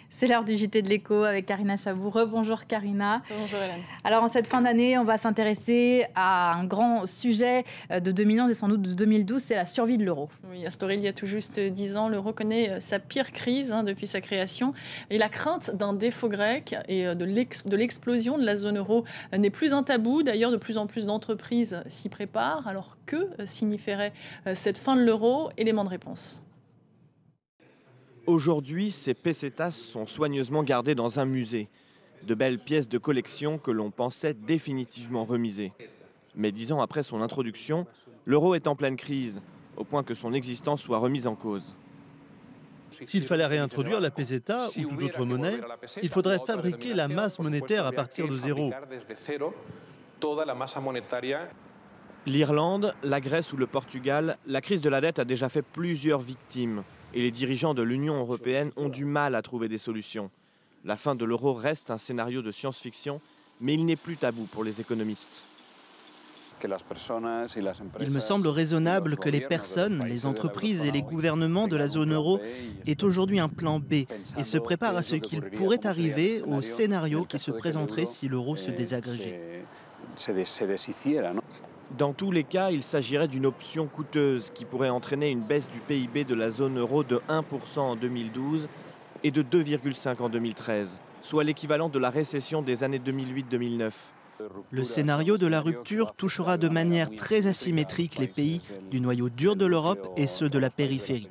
C'est l'heure du JT de l'écho avec Karina Chabour. Bonjour Karina. Bonjour Hélène. Alors en cette fin d'année, on va s'intéresser à un grand sujet de 2011 et sans doute de 2012, c'est la survie de l'euro. Oui, instauré il y a tout juste 10 ans, l'euro connaît sa pire crise depuis sa création. Et la crainte d'un défaut grec et de l'explosion de la zone euro n'est plus un tabou. D'ailleurs, de plus en plus d'entreprises s'y préparent. Alors que signifierait cette fin de l'euro? Élément de réponse. Aujourd'hui, ces pesetas sont soigneusement gardées dans un musée. De belles pièces de collection que l'on pensait définitivement remisées. Mais 10 ans après son introduction, l'euro est en pleine crise, au point que son existence soit remise en cause. S'il fallait réintroduire la peseta ou toute autre monnaie, il faudrait fabriquer la masse monétaire à partir de zéro. L'Irlande, la Grèce ou le Portugal, la crise de la dette a déjà fait plusieurs victimes. Et les dirigeants de l'Union européenne ont du mal à trouver des solutions. La fin de l'euro reste un scénario de science-fiction, mais il n'est plus tabou pour les économistes. Il me semble raisonnable que les personnes, les entreprises et les gouvernements de la zone euro aient aujourd'hui un plan B et se préparent à ce qu'il pourrait arriver au scénario qui se présenterait si l'euro se désagrégeait. Dans tous les cas, il s'agirait d'une option coûteuse qui pourrait entraîner une baisse du PIB de la zone euro de 1% en 2012 et de 2,5% en 2013, soit l'équivalent de la récession des années 2008-2009. Le scénario de la rupture touchera de manière très asymétrique les pays du noyau dur de l'Europe et ceux de la périphérie.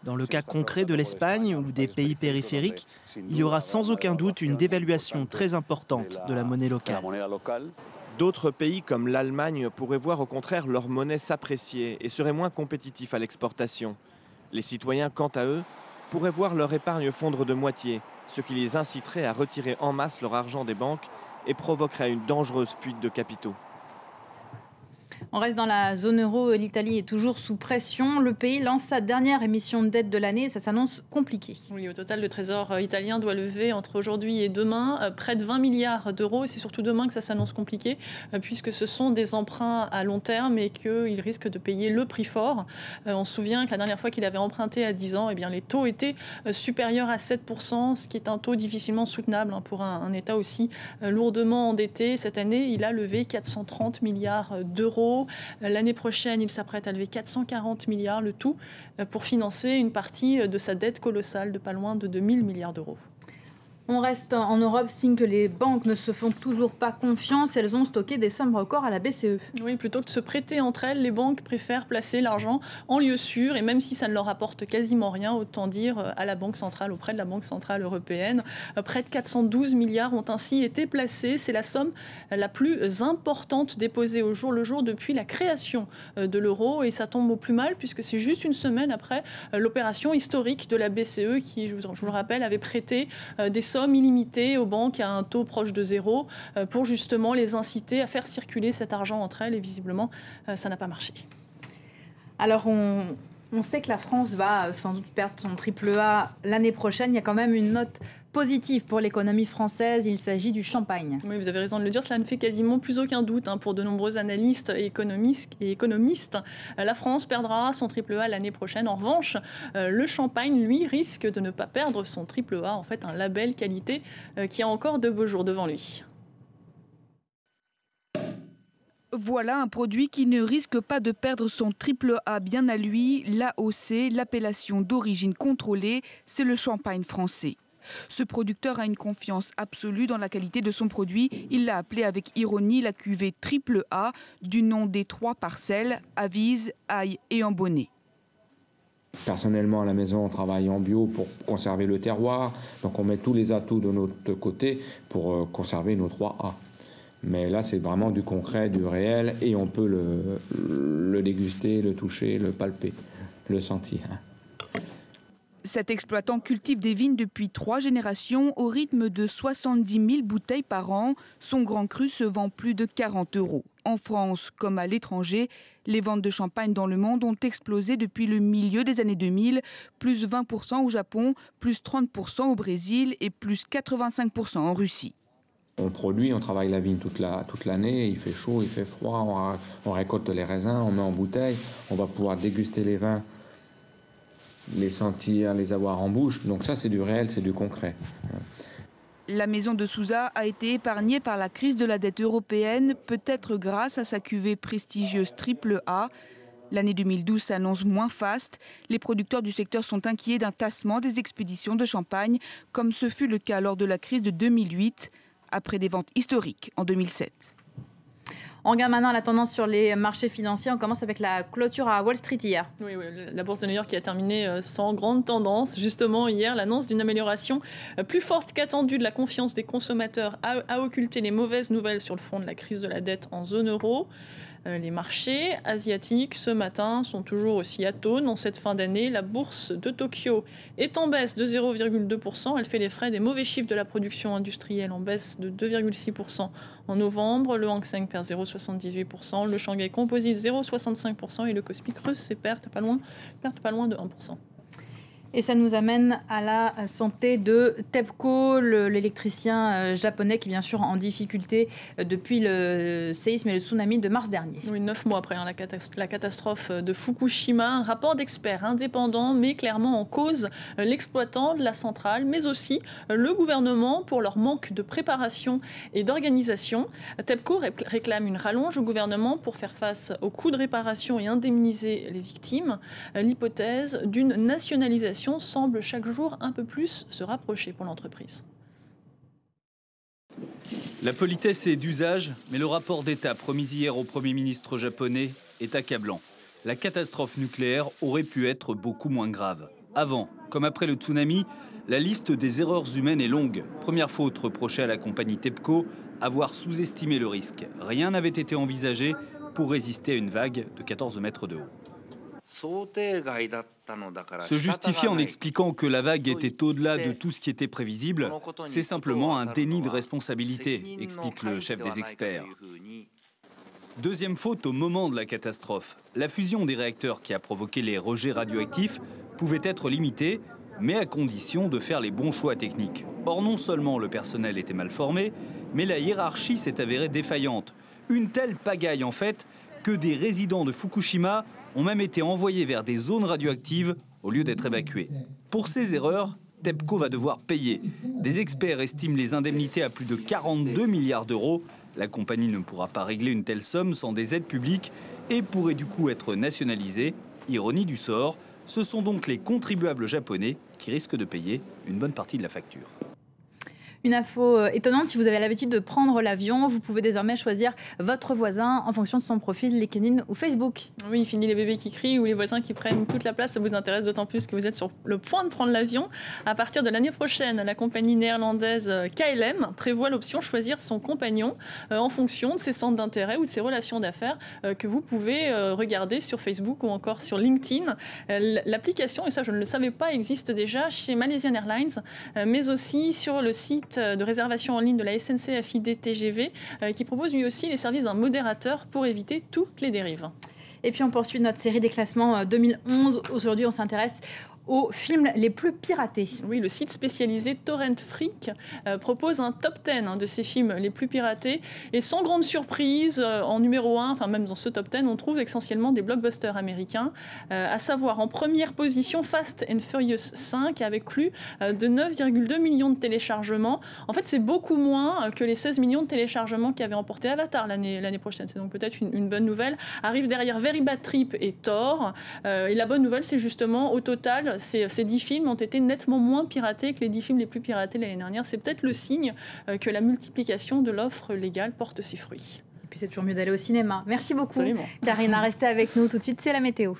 Dans le cas concret de l'Espagne ou des pays périphériques, il y aura sans aucun doute une dévaluation très importante de la monnaie locale. D'autres pays comme l'Allemagne pourraient voir au contraire leur monnaie s'apprécier et seraient moins compétitifs à l'exportation. Les citoyens, quant à eux, pourraient voir leur épargne fondre de moitié, ce qui les inciterait à retirer en masse leur argent des banques et provoquerait une dangereuse fuite de capitaux. On reste dans la zone euro, l'Italie est toujours sous pression. Le pays lance sa dernière émission de dette de l'année et ça s'annonce compliqué. Oui, au total, le Trésor italien doit lever entre aujourd'hui et demain près de 20 milliards d'euros. Et c'est surtout demain que ça s'annonce compliqué, puisque ce sont des emprunts à long terme et qu'il risque de payer le prix fort. On se souvient que la dernière fois qu'il avait emprunté à 10 ans, eh bien, les taux étaient supérieurs à 7%, ce qui est un taux difficilement soutenable pour un État aussi lourdement endetté. Cette année, il a levé 430 milliards d'euros. L'année prochaine, il s'apprête à lever 440 milliards, le tout pour financer une partie de sa dette colossale de pas loin de 2000 milliards d'euros. On reste en Europe, signe que les banques ne se font toujours pas confiance. Elles ont stocké des sommes records à la BCE. Oui, plutôt que de se prêter entre elles, les banques préfèrent placer l'argent en lieu sûr. Et même si ça ne leur apporte quasiment rien, autant dire à la Banque centrale, auprès de la Banque centrale européenne. Près de 412 milliards ont ainsi été placés. C'est la somme la plus importante déposée au jour le jour depuis la création de l'euro. Et ça tombe au plus mal puisque c'est juste une semaine après l'opération historique de la BCE qui, je vous le rappelle, avait prêté des sommes illimitées aux banques à un taux proche de zéro pour justement les inciter à faire circuler cet argent entre elles et visiblement ça n'a pas marché. Alors on sait que la France va sans doute perdre son triple A l'année prochaine. Il y a quand même une note positive pour l'économie française. Il s'agit du champagne. Oui, vous avez raison de le dire. Cela ne fait quasiment plus aucun doute pour de nombreux analystes et économistes. La France perdra son triple A l'année prochaine. En revanche, le champagne, lui, risque de ne pas perdre son triple A. En fait, un label qualité qui a encore de beaux jours devant lui. Voilà un produit qui ne risque pas de perdre son triple A bien à lui. L'AOC, l'appellation d'origine contrôlée, c'est le champagne français. Ce producteur a une confiance absolue dans la qualité de son produit. Il l'a appelé avec ironie la cuvée triple A du nom des 3 parcelles, Avise, Aille et Ambonnet. Personnellement, à la maison, on travaille en bio pour conserver le terroir. Donc on met tous les atouts de notre côté pour conserver nos 3A. Mais là, c'est vraiment du concret, du réel, et on peut le déguster, le toucher, le palper, le sentir. Cet exploitant cultive des vignes depuis 3 générations au rythme de 70 000 bouteilles par an. Son grand cru se vend plus de 40 €. En France comme à l'étranger, les ventes de champagne dans le monde ont explosé depuis le milieu des années 2000, plus 20% au Japon, plus 30% au Brésil et plus 85% en Russie. On produit, on travaille la vigne toute l'année, il fait chaud, il fait froid, on récolte les raisins, on met en bouteille, on va pouvoir déguster les vins les sentir, les avoir en bouche. Donc ça, c'est du réel, c'est du concret. La maison de Sousa a été épargnée par la crise de la dette européenne, peut-être grâce à sa cuvée prestigieuse AAA. L'année 2012 s'annonce moins faste. Les producteurs du secteur sont inquiets d'un tassement des expéditions de champagne, comme ce fut le cas lors de la crise de 2008, après des ventes historiques en 2007. On regarde maintenant la tendance sur les marchés financiers. On commence avec la clôture à Wall Street hier. Oui, la bourse de New York qui a terminé sans grande tendance. Justement, hier, l'annonce d'une amélioration plus forte qu'attendue de la confiance des consommateurs a occulté les mauvaises nouvelles sur le front de la crise de la dette en zone euro. Les marchés asiatiques, ce matin, sont toujours aussi atones. En cette fin d'année, la bourse de Tokyo est en baisse de 0,2%. Elle fait les frais des mauvais chiffres de la production industrielle en baisse de 2,6% en novembre. Le Hang Seng perd 0,78%. Le Shanghai Composite 0,65%. Et le Kospi creuse ses pertes pas loin de 1%. Et ça nous amène à la santé de TEPCO, l'électricien japonais qui est bien sûr en difficulté depuis le séisme et le tsunami de mars dernier. Oui, 9 mois après la catastrophe de Fukushima, un rapport d'experts indépendants met clairement en cause l'exploitant de la centrale, mais aussi le gouvernement pour leur manque de préparation et d'organisation. TEPCO réclame une rallonge au gouvernement pour faire face aux coûts de réparation et indemniser les victimes. L'hypothèse d'une nationalisation semble chaque jour un peu plus se rapprocher pour l'entreprise. La politesse est d'usage, mais le rapport d'État promis hier au Premier ministre japonais est accablant. La catastrophe nucléaire aurait pu être beaucoup moins grave. Avant, comme après le tsunami, la liste des erreurs humaines est longue. Première faute reprochée à la compagnie TEPCO, avoir sous-estimé le risque. Rien n'avait été envisagé pour résister à une vague de 14 mètres de haut. Se justifier en expliquant que la vague était au-delà de tout ce qui était prévisible, c'est simplement un déni de responsabilité, explique le chef des experts. Deuxième faute au moment de la catastrophe. La fusion des réacteurs qui a provoqué les rejets radioactifs pouvait être limitée, mais à condition de faire les bons choix techniques. Or, non seulement le personnel était mal formé, mais la hiérarchie s'est avérée défaillante. Une telle pagaille en fait que des résidents de Fukushima ont même été envoyés vers des zones radioactives au lieu d'être évacués. Pour ces erreurs, TEPCO va devoir payer. Des experts estiment les indemnités à plus de 42 milliards d'euros. La compagnie ne pourra pas régler une telle somme sans des aides publiques et pourrait du coup être nationalisée. Ironie du sort, ce sont donc les contribuables japonais qui risquent de payer une bonne partie de la facture. Une info étonnante, si vous avez l'habitude de prendre l'avion, vous pouvez désormais choisir votre voisin en fonction de son profil LinkedIn ou Facebook. Oui, fini les bébés qui crient ou les voisins qui prennent toute la place. Ça vous intéresse d'autant plus que vous êtes sur le point de prendre l'avion. À partir de l'année prochaine, la compagnie néerlandaise KLM prévoit l'option choisir son compagnon en fonction de ses centres d'intérêt ou de ses relations d'affaires que vous pouvez regarder sur Facebook ou encore sur LinkedIn. L'application, et ça je ne le savais pas, existe déjà chez Malaysian Airlines, mais aussi sur le site de réservation en ligne de la SNCF ID TGV qui propose lui aussi les services d'un modérateur pour éviter toutes les dérives. Et puis on poursuit notre série des classements 2011. Aujourd'hui, on s'intéresse aux films les plus piratés. Oui, le site spécialisé Torrent Freak propose un top 10 de ces films les plus piratés. Et sans grande surprise, en numéro 1, enfin même dans ce top 10, on trouve essentiellement des blockbusters américains. À savoir en première position Fast and Furious 5 avec plus de 9,2 millions de téléchargements. En fait, c'est beaucoup moins que les 16 millions de téléchargements qu'avait emporté Avatar l'année prochaine. C'est donc peut-être une bonne nouvelle. Arrive derrière Very Bad Trip et Thor. Et la bonne nouvelle, c'est justement au total, ces 10 films ont été nettement moins piratés que les 10 films les plus piratés l'année dernière. C'est peut-être le signe que la multiplication de l'offre légale porte ses fruits. Et puis c'est toujours mieux d'aller au cinéma. Merci beaucoup. Absolument. Karina, restez avec nous. Tout de suite, c'est la météo.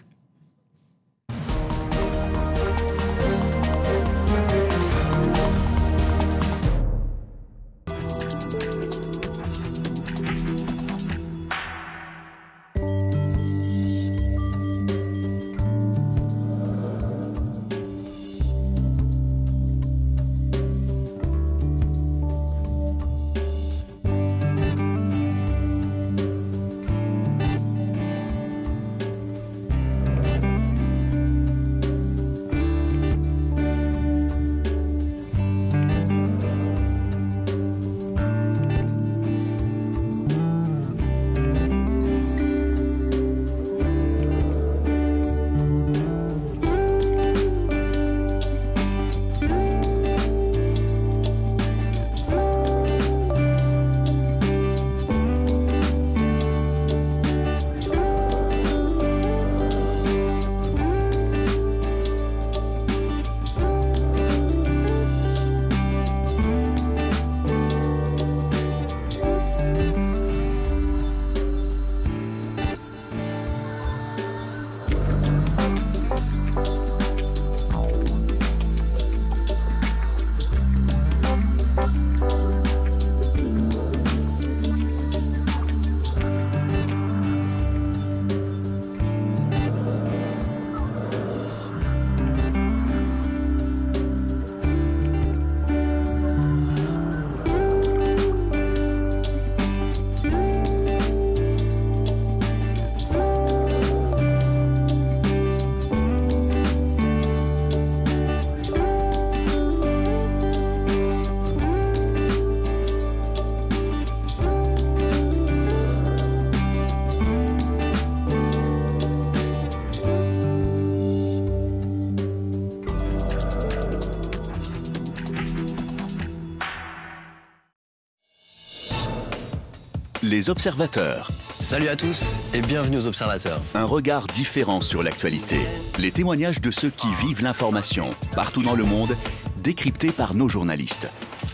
Les observateurs. Salut à tous et bienvenue aux observateurs. Un regard différent sur l'actualité. Les témoignages de ceux qui vivent l'information, partout dans le monde, décryptés par nos journalistes.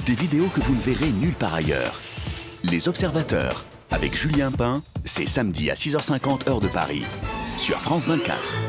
Des vidéos que vous ne verrez nulle part ailleurs. Les observateurs, avec Julien Pain, c'est samedi à 6h50 heure de Paris, sur France 24.